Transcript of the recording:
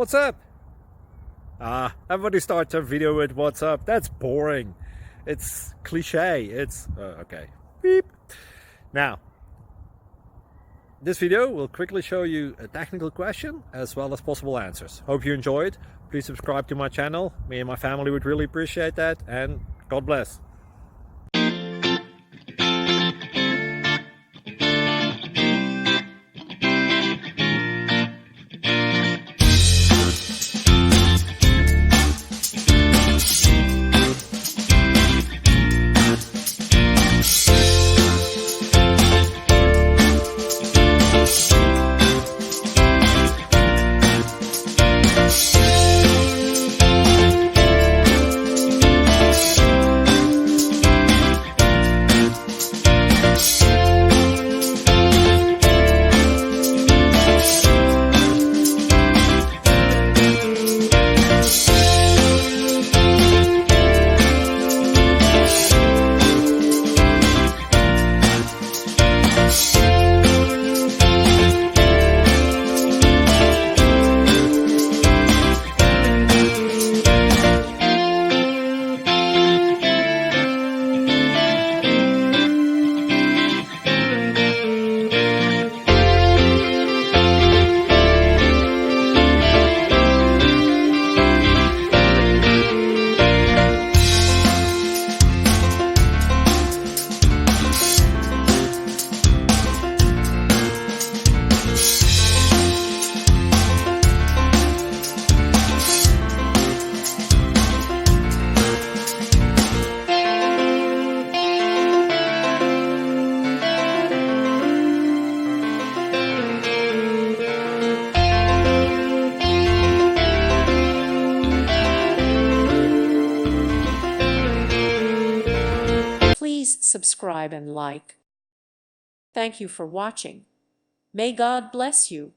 What's up? Everybody starts their video with what's up. That's boring. It's cliche. It's okay. Beep. Now, this video will quickly show you a technical question as well as possible answers. Hope you enjoyed. Please subscribe to my channel. Me and my family would really appreciate that, and God bless. Please subscribe and like. Thank you for watching. May God bless you.